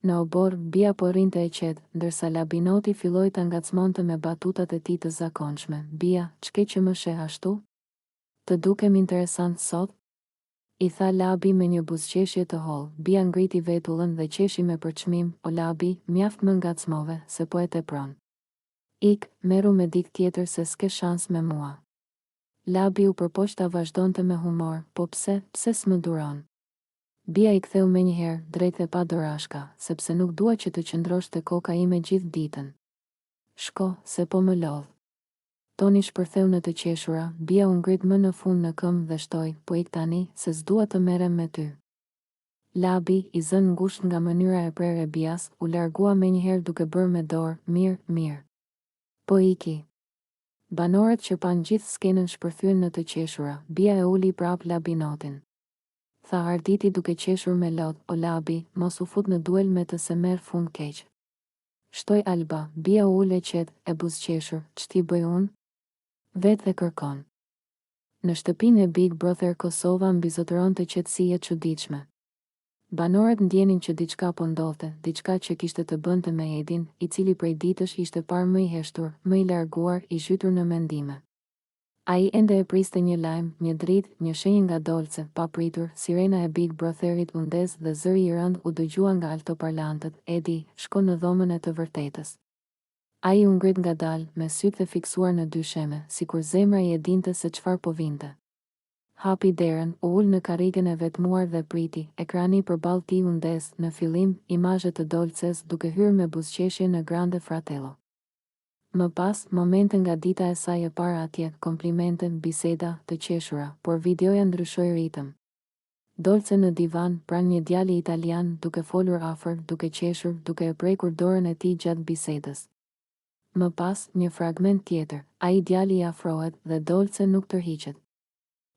Në obor, bia po rinte e qetë, ndërsa Labinoti filloi të ngacmonte me batutat e tij të zakonshme. Bia, ç'ke që më sheh ashtu? Të dukem interesant sot? I tha Labi me një buzëqeshje të hollë. Bia ngriti vetullën dhe qeshi me përçmim. O Labi, mjaft më ngacmove, se po e tepron. Ik, meru me dik tjetër se s'ke shans me mua. Labi u përpoqta vazhdonte me humor, po pse s'më duron? Bia I ktheu menjëherë, drejt e pa dorashka, sepse nuk dua që të qëndrosh te koka ime gjithë ditën. Shko, se po më lodh. Toni shpërtheu në të qeshura, Bia u ngrit më në fund në këmbë dhe shtoi, po ik tani, se s'dua të merrem me ty. Labi, I zënë ngushtë nga mënyra e prerë e Bias, u largua menjëherë duke bërë me dorë, mirë. Po iki. Banorët që pan gjithë skenën shpërthyen në të qeshura. Bia e uli prap Labinotin. Tha Arditi duke qeshur me lot, o Labi, mos u fut në duel me të se merr fund keq. Shtoi Alba. Bia u ul e qetë, e buzëqeshur. Ç'ti bëj unë? Vetë dhe kërkon. Në shtëpinë e Big Brother Kosova mbizotëronte qetësi e çuditshme. Banorët ndjenin që diçka po ndodhte, diçka që kishte të bënte me Edin, I cili prej ditësh ishte parë më I heshtur, më I larguar, I zhytur në mendime. Ai ende e priste një lajm, një dritë, një shenjë nga dolce, pa pritur. Sirena e Big Brotherit u ndez dhe zëri I rënd u dëgjua nga altoparlantët. Edi, shko në dhomën e të vërtetës. Ai u ngrit ngadalë, me sytë e fiksuar në dy sheme, sikur zemra I e dinte se çfarë po vinte. Hapi derën, u ul në karrigen e vetmuar dhe priti. Ekrani përballë tij u ndez, në fillim, imazhe të dolces duke hyrë me buzëqeshje në Grande Fratello. Më pas, momente nga dita e saj e parë atje, komplimente, biseda, të qeshura, por videoja ndryshoi ritëm. Dolce në divan, pranë një djali italian, duke folur afër, duke qeshur, duke e prekur dorën e tij gjatë bisedës. Më pas, një fragment tjetër, ai djali I afrohet dhe Dolce nuk tërhiqet.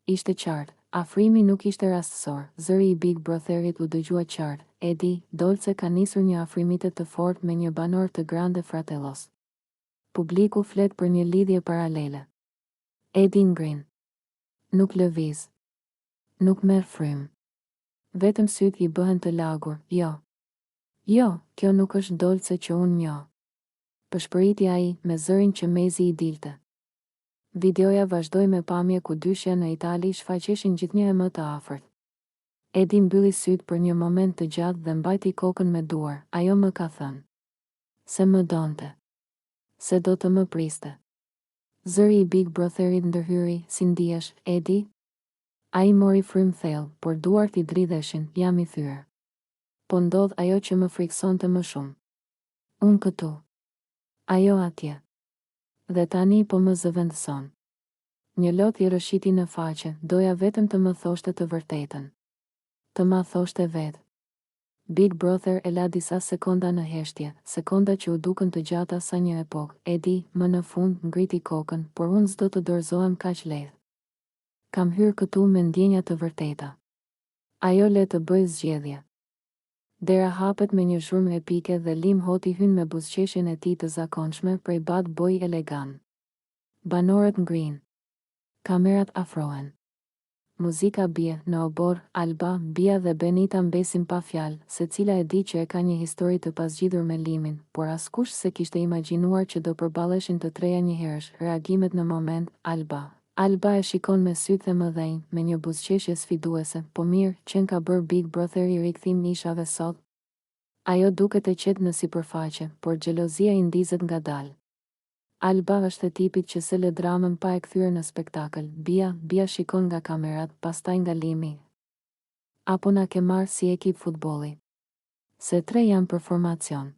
Ishte qartë, afrimi nuk ishte rastësor. Zëri I Big Brotherit u dëgjua qartë. Edi, Dolce ka nisur një afrimitet të fortë me një banor të Grande Fratellos. Publiku flet për një lidhje paralele. Edi ngrin. Nuk lëviz. Nuk merr frym. Vetëm sytë I bëhen të lagur. Jo, kjo nuk është Dolce që unë njoh. Pëshpëriti ai, me zërin që mezi I dilte. Videoja vazhdoi me pamje ku dyshja në Itali shfaqeshin gjithnjë më të afërt. Edi mbylli sytë për një moment të gjatë dhe mbajti kokën me duar. Ajo më ka thënë. Se më donte. Se do të më priste. Zëri I Big Brotherit ndërhyri, si ndihesh, Edi? Ai mori frym thellë, por duart I dridheshin, jam I thyer. Po ndodh ajo që më friksonte më shumë. Unë këtu. Ajo atje. Dhe tani po më zëvendëson. Një lot I rëshiti në faqe, doja vetëm të më thoshte të vërtetën. Të ma thoshte vetë. Big Brother e la disa sekonda në heshtje, sekonda që u dukën të gjata sa një epokë. Edi, më në fund, ngriti kokën, por unë s'do të dorëzohem kaq lehtë. Kam hyrë këtu me ndjenja të vërteta. Ajo le të bëj zgjedhje. Dera hapet me një zhurmë epike dhe Lim Hoti hyn me buzëqeshjen e tij të zakonshme prej Bad Boy elegant. Banorët ngrihen. Kamerat afrohen. Muzika bie, në obor, Alba, Bia dhe Benita mbesin pa fjalë, secila e di që e ka një histori të pasgjidhur me Limin, por askush se kishte imagjinuar që do përballeshin të treja njëherësh. Reagimet në moment, Alba e shikon me sytë e mëdhenj, me një buzëqeshje sfiduese. Po mirë, qen ka bërë Big Brother I rikthim nishave sot? Ajo duket e qetë në sipërfaqe, por xhelozia I ndizet ngadalë. Alba është e tipit që se le dramën pa e kthyer në spektakël. Bia shikon nga kamerat, pastaj nga Limi. Apo na ke marrë si ekip futbolli? Se tre janë për formacion.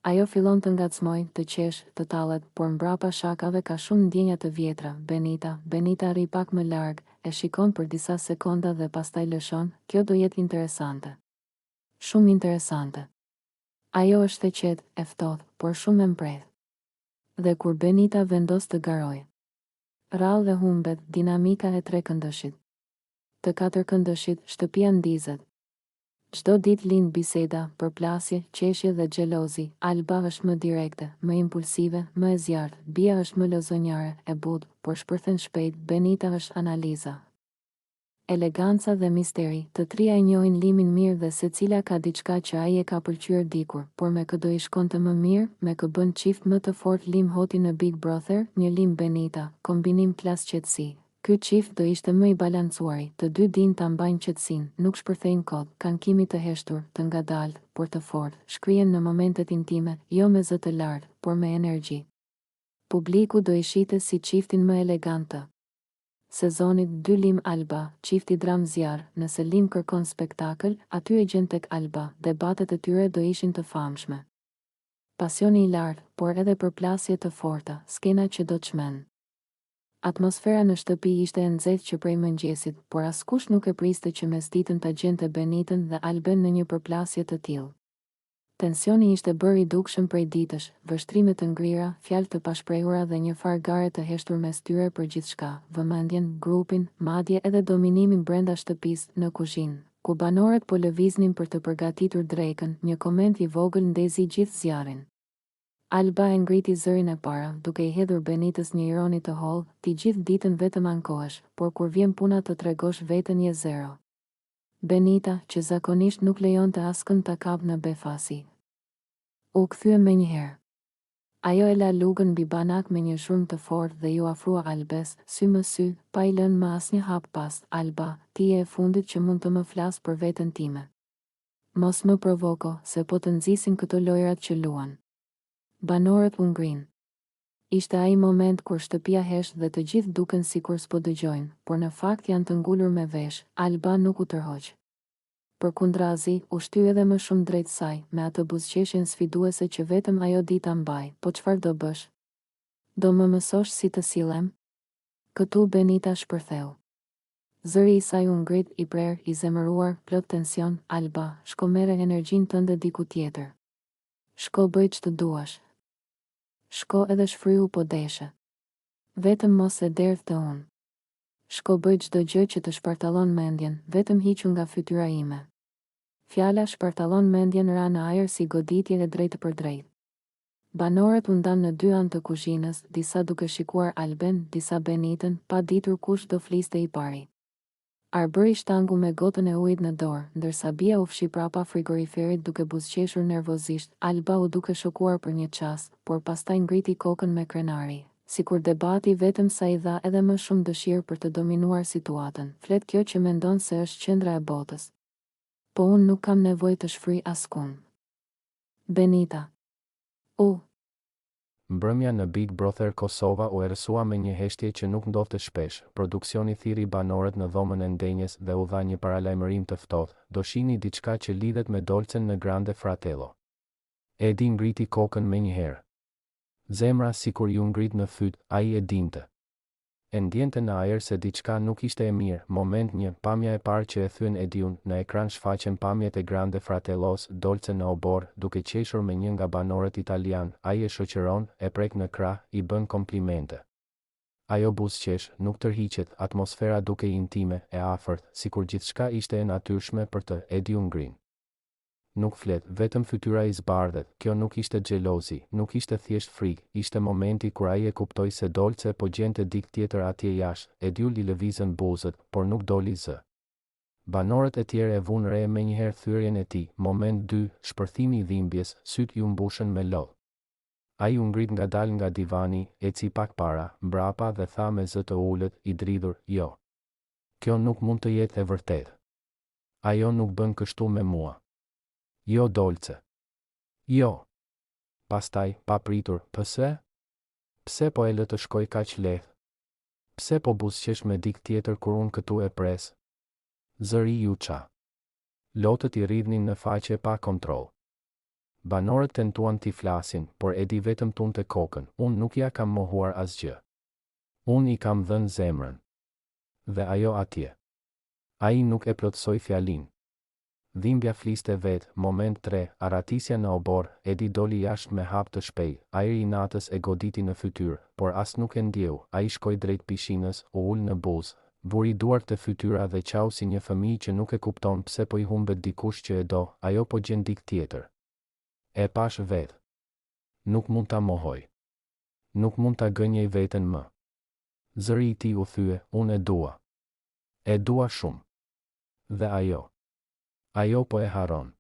Ajo fillon të ngacmoj, të qesh, të tallet, por mbrapa shakave ka shumë ndjenja të vjetra. Benita rri pak më larg, e shikon për disa sekonda dhe pastaj lëshon. Kjo do jetë interesante. Shumë interesante. Ajo është e qetë, e ftohtë, por shumë e mpredh. Dhe kur Benita vendos të garojë. Rrallë dhe humbet, dinamika e tre këndëshit. Të katër këndëshit, shtëpia ndizet. Çdo ditë lind biseda, përplasje, qeshje dhe xhelozi. Alba është më direkte, më impulsive, më e zjarrt. Bia është më lozonjare, e butë, por shpërthen shpejt. Benita është analiza. eleganca dhe misteri, të trija e njohin limin mirë dhe secila ka diçka që ai e ka pëlqyer dikur, por me kë do i shkonte më mirë, me kë bën çift më të fortë lim hoti në Big Brother, një lim Benita, kombinim klas qetësi. Ky çift do ishte më i balancuari, të dy din ta mbajnë qetësinë, nuk shpërthejnë kot, kanë kimi të heshtur, të ngadaltë, por të fortë, shkrihen në momentet intime, jo me zë të lartë, por me energji. Publiku do i shite si çiftin më elegant të sezonit. 2 lim Alba, çifti dram zjarr, nëse lim kërkon spektakël, aty e gjen tek Alba, debatet e tyre do ishin të famshme. Pasioni i lartë, por edhe përplasje të forta, skena që do çmen. Atmosfera në shtëpi ishte e nxehtë që prej mëngjesit, por askush nuk e priste që mesditën ta gjente Benitën dhe Alben në një përplasje të tillë. Tensioni ishte bërë i dukshëm prej ditësh, vështrime të ngrira, fjalë të pashprehura dhe një farë gare të heshtur mes tyre për gjithçka, vëmendjen, grupin, madje edhe dominimin brenda shtëpisë, në kuzhinë, ku banorët po lëviznin për të përgatitur drekën, një koment i vogël ndezi gjithë zjarrin. Alba e ngriti zërin e para, duke i hedhur Benitës një ironi të hollë, ti gjithë ditën vetëm ankohesh, por kur vjen puna të tregosh veten je zero. Benita, që zakonisht nuk lejonte askënd ta kap në befasi, u kthye menjëherë. Ajo e la lugën mbi banak me një zhurmë të fortë dhe ju afrua Albes, sy më sy, pa i lënë më asnjë hap pas. Alba, ti je e fundit që mund të më flas për veten time. Mos më provoko, se po të nxisin këto lojrat që luan. Banorët u ngrin. Ishte ai moment kur shtëpia hesht dhe të gjithë duken sikur s'po dëgjojnë, por në fakt janë të ngulur me vesh. Alba nuk u tërhoq. Përkundrazi, u shty edhe më shumë drejt saj, me atë buzëqeshjen sfiduese që vetëm ajo di ta mbaj. Po çfarë do bësh? Do më mësosh si të sillem? Këtu Benita shpërtheu. Zëri i saj u ngrit, i prerë, i zemëruar, plot tension. Alba, shko merre energjinë tënde diku tjetër. Shko bëj ç'të duash. Shko edhe shfryu po deshe. Vetëm mos e derdh të unë. Shko bëj çdo gjë që të shpartallon mendjen, vetëm hiqu nga fytyra ime. Fjala shpartallon mendjen ra në ajër si goditje e drejtë për drejtë. Banorët u ndan në dy anë të kuzhinës, disa duke shikuar Alben, disa Benitën, pa ditur kush do fliste i pari. Arbëri shtangu me gotën e ujit në dorë, ndërsa Bia u fshi prapa frigoriferit duke buzëqeshur nervozisht. Alba u duke shokuar për një çast, por pastaj ngriti kokën me krenari, sikur debati vetëm sa i dha edhe më shumë dëshirë për të dominuar situatën. Flet kjo që mendon se është qendra e botës. Po unë nuk kam nevojë të shfryj askund. Benita. Mbrëmja në Big Brother Kosova u erësua me një heshtje që nuk ndodhte shpesh. Produksioni thiri banorët në dhomën e ndenjes dhe u dha një paralajmërim të ftohtë. Do shihni diçka që lidhet me Dolcen në Grande Fratello. Edi ngriti kokën menjëherë. Zemra sikur ju ngrit në fyt, ai e dinte. E ndjente në ajër se diçka nuk ishte e mirë. Moment 1, pamja e parë që e thyen Ediun, në ekran shfaqen pamjet e Grande Fratellos, Dolce në obor, duke qeshur me një nga banorët italian. Ai e shoqëron, e prek në krah, i bën komplimente. Ajo buzëqesh, nuk tërhiqet, atmosfera duke intime, e afërt, sikur gjithçka ishte e natyrshme për të. Ediu ngrin. Nuk flet, vetëm fytyra i zbardhet. Kjo nuk ishte xhelozi, nuk ishte thjesht frikë, ishte momenti kur ai e kuptoi se Dolce po gjente dikë tjetër atje jashtë. Ediu li lëvizën buzët, por nuk doli zë. Banorët e tjerë e vunë re menjëherë thyrjen e tij. Moment 2, shpërthimi i dhimbjes, syt ju mbushën me lodh. Ai u ngrit ngadalë nga divani, eci pak para, mbrapa dhe tha me zë të ulët, i dridhur, jo. Kjo nuk mund të jetë e vërtetë. Ajo nuk bën kështu me mua. Jo Dolce. Jo. Pastaj, pa pritur, pse? Pse po e lë të shkoj kaq lehtë? Pse po buzëqesh me dikë tjetër kur unë këtu e pres? Zëri ju qa. Lotët i rridhnin në faqe pa kontroll. Banorët tentuan t'i flasin, por Edi vetëm tunte kokën. Unë nuk ja kam mohuar asgjë. Unë i kam dhënë zemrën. Dhe ajo atje. Ai nuk e plotësoi fjalin. Dhimbja fliste vet. Moment 3, aratisja në obor. Edi doli jashtë me hap të shpejt. Ajri i natës e goditi në fytyrë, por as nuk e ndjeu. Ai shkoi drejt pishinës, u ul në buzë, vuri duart te fytyra dhe qau si një fëmijë që nuk e kupton pse po i humbet dikush që e do. Ajo po gjen dikë tjetër. E pash vet. Nuk mund ta mohoj. Nuk mund ta gënjej veten më. Zëri i tij u thye, unë e dua. E dua shumë. Dhe ajo. Ajo po e haron.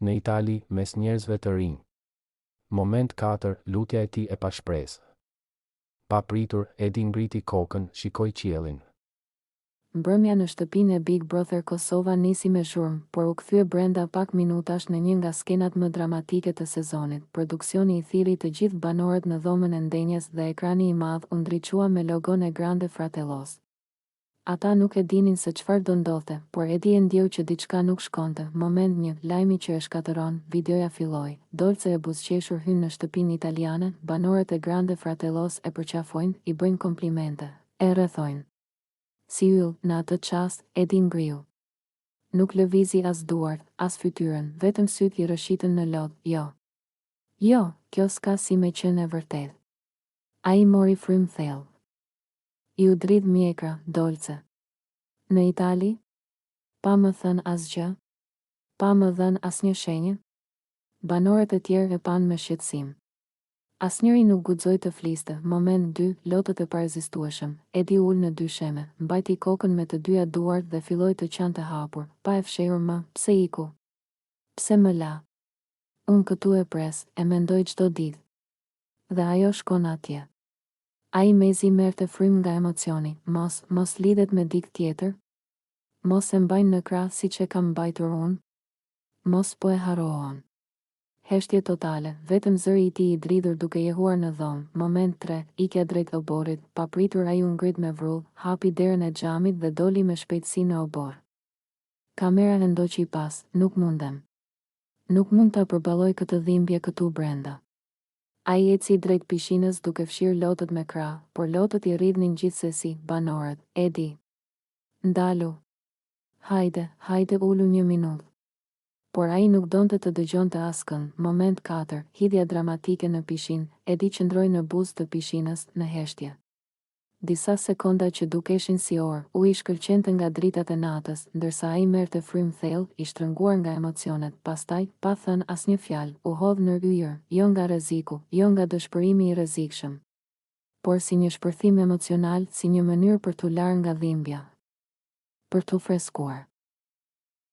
Në Itali, mes njerëzve të rinj. Moment 4, lutja e tij e pashpresë. Pa pritur, Edi ngriti kokën, shikoi qiellin. Mbrëmja në shtëpinë e Big Brother Kosova nisi me zhurmë, por u kthye brenda pak minutash në një nga skenat më dramatike të sezonit. Produksioni i thirri të gjithë banorët në dhomën e ndenjes dhe ekrani i madh u ndriçua me logon e Grande Fratellos. Ata nuk e dinin se çfarë do ndodhte, por Edi e ndjeu që diçka nuk shkonte. Moment 1, lajmi që e shkatëron, videoja filloi. Dolce e buzëqeshur hyn në shtëpinë italiane, banorët e Grande Fratellos e përqafojnë, i bëjnë komplimente, e rrethojnë. Si yll, në atë çast, Edi ngriu. Nuk lëvizi as duart, as fytyrën, vetëm syt I rrëshitën në lodh. Jo, kjo s'ka si me qenë e vërtet. Ai mori frym thellë. I u dridh mjekra, Dolce. Në Itali? Pa më thënë asgjë? Pa më dhënë asnjë shenjë? Banorët e tjerë e panë me shqetësim. Asnjëri nuk guxoi të fliste. Moment 2, lotët e parezistueshëm. Edi ul në dy sheme, mbajti kokën me të dyja duart dhe filloi të qante hapur, pa e fshehur më. Pse iku? Pse më la? Unë këtu e pres, e mendoj çdo ditë. Dhe ajo shkon atje. Ai mezi merrte frym nga emocioni. Mos lidhet me dikë tjetër? Mos e mbajnë në krah siç e kam mbajtur unë? Mos po e harrohen. Heshtje totale, vetëm zëri I tij I dridhur duke jehuar në dhomë. Moment 3, ikja drejt oborit, pa pritur ai u ngrit me vrull, hapi derën e xhamit dhe doli me shpejtësi në obor. Kamera e ndoqi pas, nuk mundem. Nuk mund ta përballoj këtë dhimbje këtu brenda. Ai eci drejt pishinës duke fshirë lotët me krah, por lotët I rridhnin gjithsesi. Banorët, Edi. Ndalu. Hajde ulu një minutë. Por ai nuk donte të dëgjonte askënd. Moment 4, hidhja dramatike në pishinë. Edi qëndroi në buzë të pishinës, në heshtje. Disa sekonda që dukeshin si orë, u I shkëlqente nga dritat e natës, ndërsa ai merrte frym thellë, I shtrënguar nga emocionet. Pastaj, pa thënë asnjë fjalë, u hodh në yjer, jo nga rreziku, jo nga dëshpërimi I rrezikshëm, por si një shpërthim emocional, si një mënyrë për t'u larë nga dhimbja, për t'u freskuar.